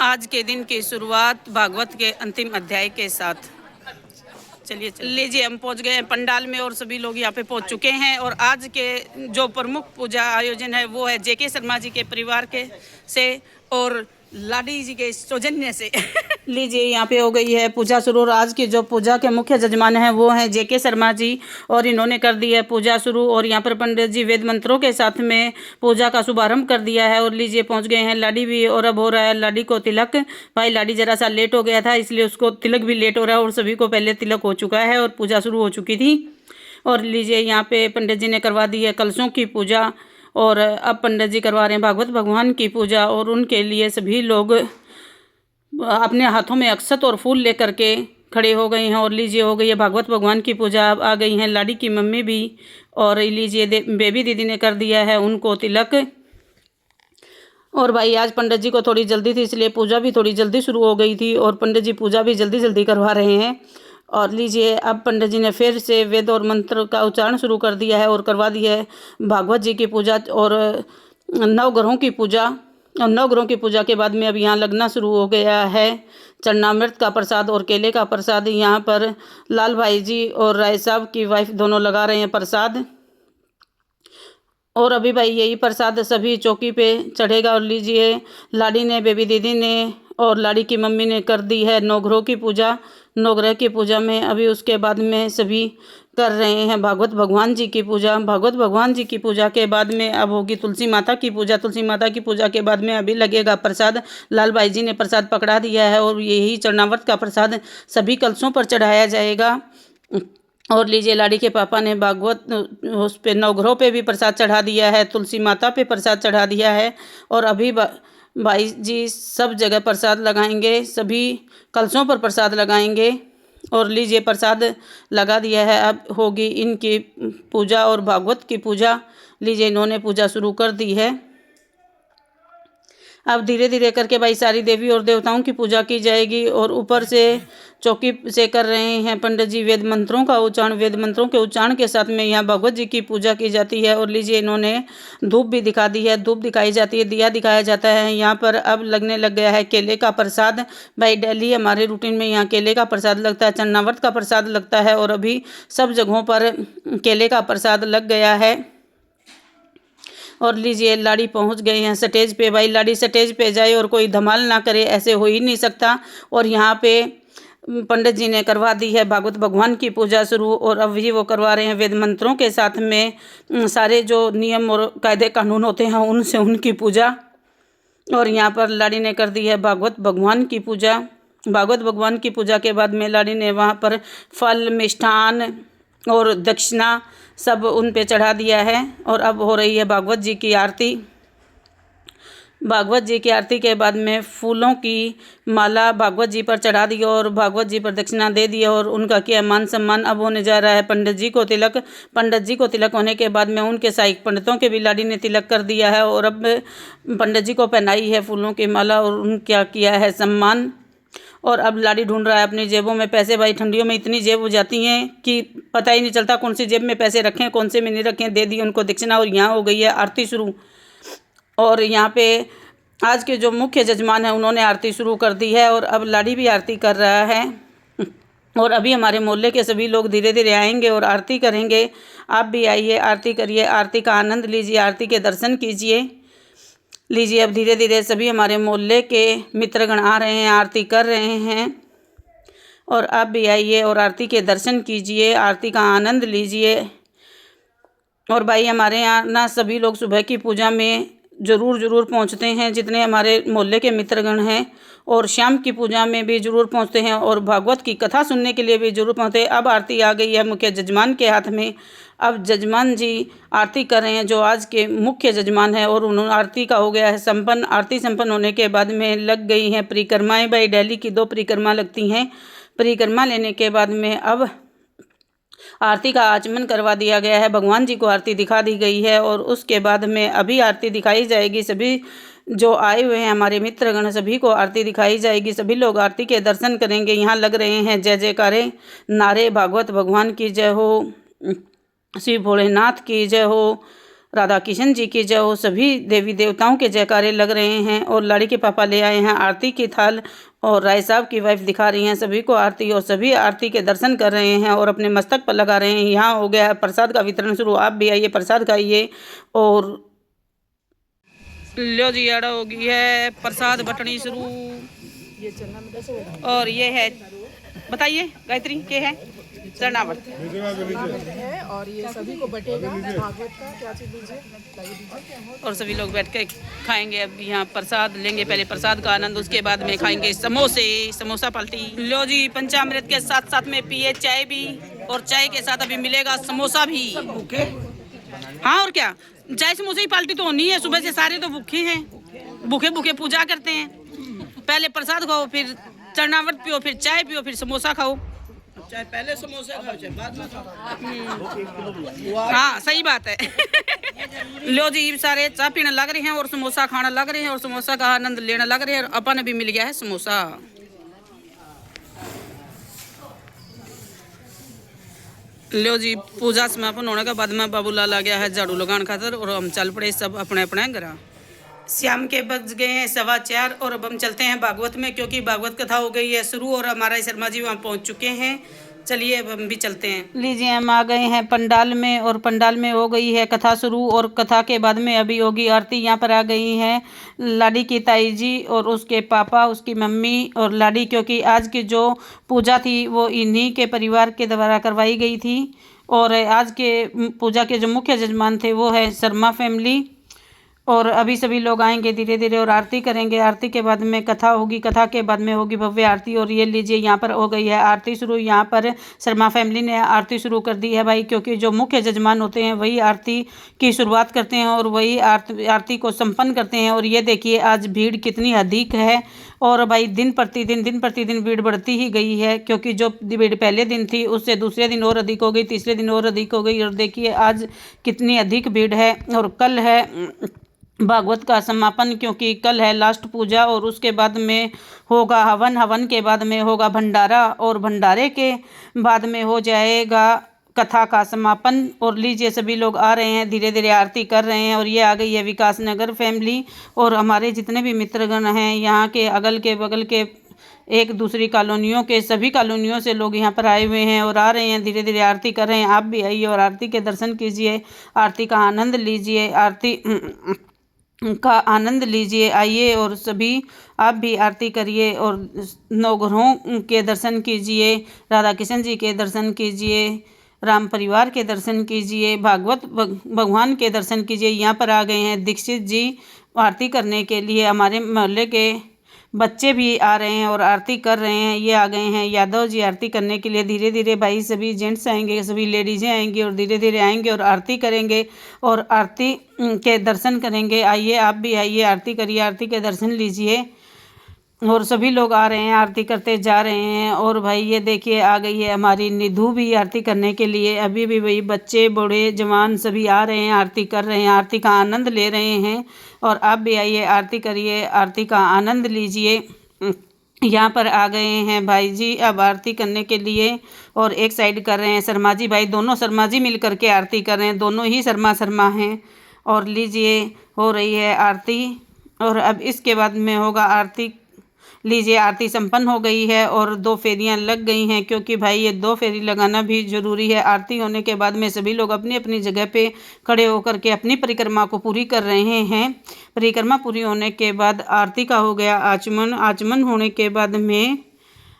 आज के दिन की शुरुआत भागवत के अंतिम अध्याय के साथ। चलिए लीजिए, हम पहुंच गए हैं पंडाल में और सभी लोग यहाँ पे पहुंच चुके हैं। और आज के जो प्रमुख पूजा आयोजन है वो है जेके शर्मा जी के परिवार के से और लाडी जी के सौजन्य से। लीजिए, यहाँ पे हो गई है पूजा शुरू। और आज की जो पूजा के मुख्य जजमान हैं वो हैं जेके शर्मा जी, और इन्होंने कर दी है पूजा शुरू। और यहाँ पर पंडित जी वेद मंत्रों के साथ में पूजा का शुभारंभ कर दिया है। और लीजिए, पहुँच गए हैं लाडी भी, और अब हो रहा है लाडी को तिलक। भाई लाडी जरा सा लेट हो गया था, इसलिए उसको तिलक भी लेट हो रहा है, और सभी को पहले तिलक हो चुका है और पूजा शुरू हो चुकी थी। और लीजिए, यहाँ पे पंडित जी ने करवा दी है कलशों की पूजा, और अब पंडित जी करवा रहे हैं भागवत भगवान की पूजा। और उनके लिए सभी लोग अपने हाथों में अक्षत और फूल लेकर के खड़े हो गए हैं। और लीजिए, हो गई है भागवत भगवान की पूजा। अब आ गई हैं लाडी की मम्मी भी, और लीजिए बेबी दीदी ने कर दिया है उनको तिलक। और भाई आज पंडित जी को थोड़ी जल्दी थी, इसलिए पूजा भी थोड़ी जल्दी शुरू हो गई थी, और पंडित जी पूजा भी जल्दी जल्दी करवा रहे हैं। और लीजिए, अब पंडित जी ने फिर से वेद और मंत्र का उच्चारण शुरू कर दिया है और करवा दी है भागवत जी की पूजा और नवग्रहों की पूजा। और नवग्रहों की पूजा के बाद में अब यहाँ लगना शुरू हो गया है चरणामृत का प्रसाद और केले का प्रसाद। यहाँ पर लाल भाई जी और राय साहब की वाइफ दोनों लगा रहे हैं प्रसाद। और अभी भाई यही प्रसाद सभी चौकी पे चढ़ेगा। और लीजिए, लाडी ने, बेबी दीदी ने और लाडी की मम्मी ने कर दी है नवग्रह की पूजा। नवग्रह की पूजा में अभी उसके बाद में सभी कर रहे हैं भागवत भगवान जी की पूजा। भागवत भगवान जी की पूजा के बाद में अब होगी तुलसी माता की पूजा। तुलसी माता की पूजा के बाद में अभी लगेगा प्रसाद। लाल भाई जी ने प्रसाद पकड़ा दिया है, और यही चरणामृत का प्रसाद सभी कलशों पर चढ़ाया जाएगा। और लीजिए, लाडी के पापा ने भागवत उस पे नवग्रहों पे भी प्रसाद चढ़ा दिया है, तुलसी माता पे प्रसाद चढ़ा दिया है। और अभी भाई जी सब जगह प्रसाद लगाएंगे, सभी कलशों पर प्रसाद लगाएंगे। और लीजिए, प्रसाद लगा दिया है, अब होगी इनकी पूजा और भागवत की पूजा। लीजिए, इन्होंने पूजा शुरू कर दी है। अब धीरे धीरे करके भाई सारी देवी और देवताओं की पूजा की जाएगी। और ऊपर से चौकी से कर रहे हैं पंडित जी वेद मंत्रों का उच्चारण। वेद मंत्रों के उच्चारण के साथ में यहाँ भगवत जी की पूजा की जाती है। और लीजिए, इन्होंने धूप भी दिखा दी है, धूप दिखाई जाती है, दिया दिखाया जाता है। यहाँ पर अब लगने लग गया है केले का प्रसाद। भाई डेली हमारे रूटीन में यहाँ केले का प्रसाद लगता है, चरणामृत का प्रसाद लगता है, और अभी सब जगहों पर केले का प्रसाद लग गया है। और लीजिए, लाडी पहुंच गए हैं स्टेज पे। भाई लाडी स्टेज पे जाए और कोई धमाल ना करे, ऐसे हो ही नहीं सकता। और यहाँ पे पंडित जी ने करवा दी है भागवत भगवान की पूजा शुरू। और अब भी वो करवा रहे हैं वेद मंत्रों के साथ में सारे जो नियम और कायदे कानून होते हैं उनसे उनकी पूजा। और यहाँ पर लाडी ने कर दी है भागवत भगवान की पूजा। भागवत भगवान की पूजा के बाद में लाडी ने वहाँ पर फल, मिष्ठान और दक्षिणा सब उन पे चढ़ा दिया है। और अब हो रही है भागवत जी की आरती। भागवत जी की आरती के बाद में फूलों की माला भागवत जी पर चढ़ा दी और भागवत जी पर दक्षिणा दे दी, और उनका किया मान सम्मान। अब होने जा रहा है पंडित जी को तिलक। पंडित जी को तिलक होने के बाद में उनके सहायक पंडितों के भी लाडी ने तिलक कर दिया है। और अब पंडित जी को पहनाई है फूलों की माला और उनका किया है सम्मान। और अब लाडी ढूंढ रहा है अपनी जेबों में पैसे। भाई ठंडियों में इतनी जेब हो जाती हैं कि पता ही नहीं चलता कौन सी जेब में पैसे रखें, कौन से में नहीं रखें। दे दी उनको दक्षिणा, और यहाँ हो गई है आरती शुरू। और यहाँ पे आज के जो मुख्य जजमान हैं उन्होंने आरती शुरू कर दी है, और अब लाडी भी आरती कर रहा है। और अभी हमारे मोहल्ले के सभी लोग धीरे धीरे आएंगे और आरती करेंगे। आप भी आइए, आरती करिए, आरती का आनंद लीजिए, आरती के दर्शन कीजिए। लीजिए, अब धीरे धीरे सभी हमारे मोहल्ले के मित्रगण आ रहे हैं, आरती कर रहे हैं। और आप भी आइए और आरती के दर्शन कीजिए, आरती का आनंद लीजिए। और भाई हमारे यहाँ ना सभी लोग सुबह की पूजा में ज़रूर पहुँचते हैं, जितने हमारे मोहल्ले के मित्रगण हैं। और शाम की पूजा में भी ज़रूर पहुँचते हैं, और भागवत की कथा सुनने के लिए भी ज़रूर पहुँचते हैं। अब आरती आ गई है मुख्य जजमान के हाथ में। अब जजमान जी आरती कर रहे हैं, जो आज के मुख्य जजमान हैं। और उन्होंने आरती का हो गया है संपन्न। आरती संपन्न होने के बाद में लग गई हैं परिक्रमाएँ। भाई डेली की 2 परिक्रमा लगती हैं। परिक्रमा लेने के बाद में अब आरती का आचमन करवा दिया गया है, भगवान जी को आरती दिखा दी गई है। और उसके बाद में अभी आरती दिखाई जाएगी। सभी जो आए हुए हैं हमारे मित्रगण, सभी को आरती दिखाई जाएगी। सभी लोग आरती के दर्शन करेंगे। यहाँ लग रहे हैं जय जयकारे, नारे भागवत भगवान की जय हो, श्री भोलेनाथ की जय हो, राधा किशन जी की जय हो। सभी देवी देवताओं के जयकारे लग रहे हैं और लाड़ी के पापा ले आए हैं आरती की थाल और राय साहब की वाइफ दिखा रही हैं सभी को आरती और सभी आरती के दर्शन कर रहे हैं और अपने मस्तक पर लगा रहे हैं। यहाँ हो गया है प्रसाद का वितरण शुरू। आप भी आइए, प्रसाद खाइए। और लो जी, अड़ा हो गई है प्रसाद बटनी शुरू। और ये है, बताइए गायत्री, क्या है? चरणावर्त है और ये सभी को बटेगा भागवत का। क्या चीज दीजिए? और सभी लोग बैठ के खाएंगे। अब यहाँ प्रसाद लेंगे, पहले प्रसाद का आनंद, उसके बाद में खाएंगे समोसे, समोसा पाल्टी। लो जी, पंचामृत के साथ साथ में पिए चाय भी, और चाय के साथ अभी मिलेगा समोसा भी। भूखे? हाँ, और क्या, चाय समोसे ही पाल्टी तो होनी है। सुबह से सारे तो भूखे हैं, भूखे भूखे पूजा करते हैं। पहले प्रसाद खाओ, फिर चरणावर्त पियो, फिर चाय पियो, फिर समोसा खाओ। चाहे पहले समोसे खाओ चाहे बाद में खाओ। हाँ, सही बात है। लो जी, सारे चाय पीने लग रहे हैं और समोसा खाना लग रहे हैं और समोसा का आनंद लेने लग रहे हैं। और अपन भी मिल गया है समोसा। लो जी, पूजा समापन होने के बाद में बाबूलाल आ गया है झाड़ू लगाने खातर और हम चल पड़े सब अपने अपने घर। शाम के बज गए हैं 4:15 और अब हम चलते हैं भागवत में, क्योंकि भागवत कथा हो गई है शुरू और हमारा शर्मा जी वहाँ पहुँच चुके हैं। चलिए अब हम भी चलते हैं। लीजिए, हम आ गए हैं पंडाल में और पंडाल में हो गई है कथा शुरू और कथा के बाद में अभी होगी आरती। यहाँ पर आ गई हैं लाड़ी की ताई जी और उसके पापा, उसकी मम्मी और लाड़ी, क्योंकि आज की जो पूजा थी वो इन्हीं के परिवार के द्वारा करवाई गई थी। और आज के पूजा के जो मुख्य जजमान थे वो है शर्मा फैमिली। और अभी सभी लोग आएंगे धीरे धीरे और आरती करेंगे। आरती के बाद में कथा होगी, कथा के बाद में होगी भव्य आरती। और ये लीजिए, यहाँ पर हो गई है आरती शुरू। यहाँ पर शर्मा फैमिली ने आरती शुरू कर दी है भाई, क्योंकि जो मुख्य जजमान होते हैं वही आरती की शुरुआत करते हैं और वही आरती को संपन्न करते हैं। और ये देखिए आज भीड़ कितनी अधिक है और भाई दिन प्रतिदिन भीड़ बढ़ती ही गई है, क्योंकि जो भीड़ पहले दिन थी उससे दूसरे दिन और अधिक हो गई, तीसरे दिन और अधिक हो गई। और देखिए आज कितनी अधिक भीड़ है। और कल है भागवत का समापन, क्योंकि कल है लास्ट पूजा और उसके बाद में होगा हवन, हवन के बाद में होगा भंडारा और भंडारे के बाद में हो जाएगा कथा का समापन। और लीजिए, सभी लोग आ रहे हैं, धीरे धीरे आरती कर रहे हैं। और ये आ गई है विकास नगर फैमिली और हमारे जितने भी मित्रगण हैं यहाँ के अगल के बगल के एक दूसरी कॉलोनियों के, सभी कॉलोनियों से लोग यहाँ पर आए हुए हैं और आ रहे हैं, धीरे धीरे आरती कर रहे हैं। आप भी आइए और आरती के दर्शन कीजिए, आरती का आनंद लीजिए, आरती का आनंद लीजिए। आइए और सभी आप भी आरती करिए और नवग्रहों के दर्शन कीजिए, राधा किशन जी के दर्शन कीजिए, राम परिवार के दर्शन कीजिए, भागवत भगवान के दर्शन कीजिए। यहाँ पर आ गए हैं दीक्षित जी आरती करने के लिए। हमारे मोहल्ले के बच्चे भी आ रहे हैं और आरती कर रहे हैं। ये आ गए हैं यादव जी आरती करने के लिए। धीरे धीरे भाई सभी जेंट्स आएंगे, सभी लेडीज़ें आएंगी और धीरे धीरे आएंगे और आरती करेंगे और आरती के दर्शन करेंगे। आइए, आप भी आइए, आरती करिए, आरती के दर्शन लीजिए। और सभी लोग आ रहे हैं, आरती करते जा रहे हैं। और भाई ये देखिए आ गई है हमारी निधु भी आरती करने के लिए। अभी भी भाई बच्चे बूढ़े जवान सभी आ रहे हैं, आरती कर रहे हैं, आरती का आनंद ले रहे हैं। और आप भी आइए, आरती करिए, आरती का आनंद लीजिए। यहाँ पर आ गए हैं भाई जी अब आरती करने के लिए और एक साइड कर रहे हैं शर्मा जी भाई, दोनों शर्मा जी मिल करके आरती कर रहे हैं, दोनों ही शर्मा हैं। और लीजिए हो रही है आरती और अब इसके बाद में होगा आरती। लीजिए, आरती संपन्न हो गई है और 2 फेरियां लग गई हैं, क्योंकि भाई ये 2 फेरी लगाना भी ज़रूरी है। आरती होने के बाद में सभी लोग अपनी अपनी जगह पे खड़े होकर के अपनी परिक्रमा को पूरी कर रहे हैं। परिक्रमा पूरी होने के बाद आरती का हो गया आचमन। आचमन होने के बाद में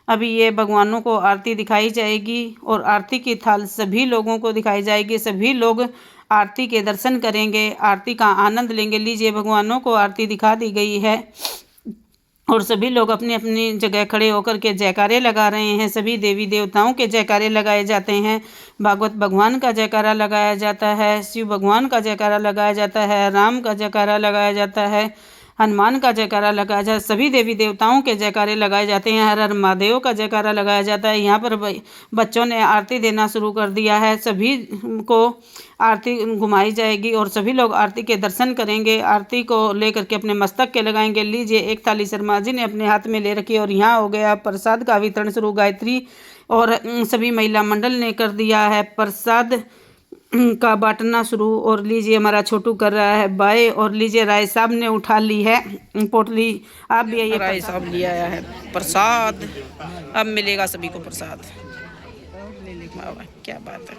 अभी ये भगवानों को आरती दिखाई जाएगी और आरती की थाल सभी लोगों को दिखाई जाएगी। सभी लोग आरती के दर्शन करेंगे, आरती का आनंद लेंगे। लीजिए, भगवानों को आरती दिखा दी गई है और सभी लोग अपनी अपनी जगह खड़े होकर के जयकारे लगा रहे हैं। सभी देवी देवताओं के जयकारे लगाए जाते हैं। भागवत भगवान का जयकारा लगाया जाता है, शिव भगवान का जयकारा लगाया जाता है, राम का जयकारा लगाया जाता है, हनुमान का जयकारा लगाया जाता है। सभी देवी देवताओं के जयकारे लगाए जाते हैं। हर हर महादेव का जयकारा लगाया जाता है। यहाँ पर बच्चों ने आरती देना शुरू कर दिया है। सभी को आरती घुमाई जाएगी और सभी लोग आरती के दर्शन करेंगे। आरती को लेकर के अपने मस्तक के लगाएंगे। लीजिए, एक थाली शर्मा जी ने अपने हाथ में ले रखी और यहाँ हो गया प्रसाद का वितरण शुरू। गायत्री और सभी महिला मंडल ने कर दिया है प्रसाद का बांटना शुरू। और लीजिए हमारा छोटू कर रहा है बाय। और लीजिए राय साहब ने उठा ली है पोटली। आप भी आइए। राय साहब लिया आया है प्रसाद। अब मिलेगा सभी को प्रसाद। वाह, क्या बात है।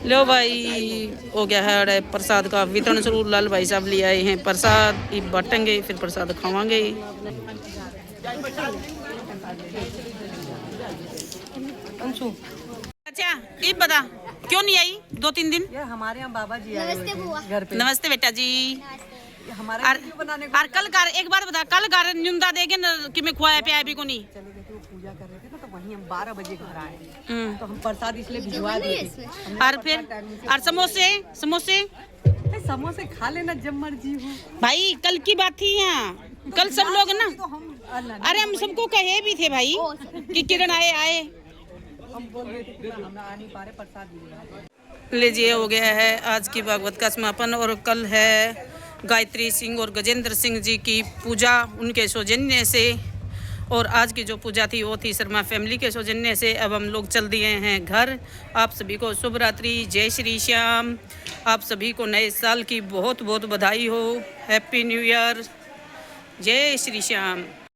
लो भाई, हो गया है प्रसाद का वितरण शुरू। लाल भाई साहब ले आए हैं प्रसाद। ये बांटेंगे, फिर प्रसाद खावांगे। अच्छा, ये बता क्यों नहीं आई 2-3 दिन? ये हमारे यहाँ बाबा जी आए हुए थे घर पे। नमस्ते बेटा जी। हमारे और वीडियो बनाने को कल घर एक बात बता, कल घर न्यूनता देके न कि मैं खुआया पिया भी को नहीं। चले गए थे, वो पूजा कर रहे थे ना, तो वहीं हम 12 बजे घर आए। हम्म। तो हम प्रसाद इसलिए भिजवा दिए थे। और फिर और समोसे समोसे समोसे खा लेना जब मर्जी हो। भाई कल की बात थी यहाँ। कल सब लोग ना, तो हम अरे हम सबको कहे भी थे भाई कि किरण आए। हम बोल रहे थे कि हम आ नहीं पा रहे, प्रसाद भिजवा। लीजिए हो गया है आज की भागवत का समापन। और कल है गायत्री सिंह और गजेंद्र सिंह जी की पूजा उनके सौजन्य से। और आज की जो पूजा थी वो थी शर्मा फैमिली के सौजन्य से। अब हम लोग चल दिए हैं घर। आप सभी को शुभ रात्रि, जय श्री श्याम। आप सभी को नए साल की बहुत बहुत बधाई हो। हैप्पी न्यू ईयर, जय श्री श्याम।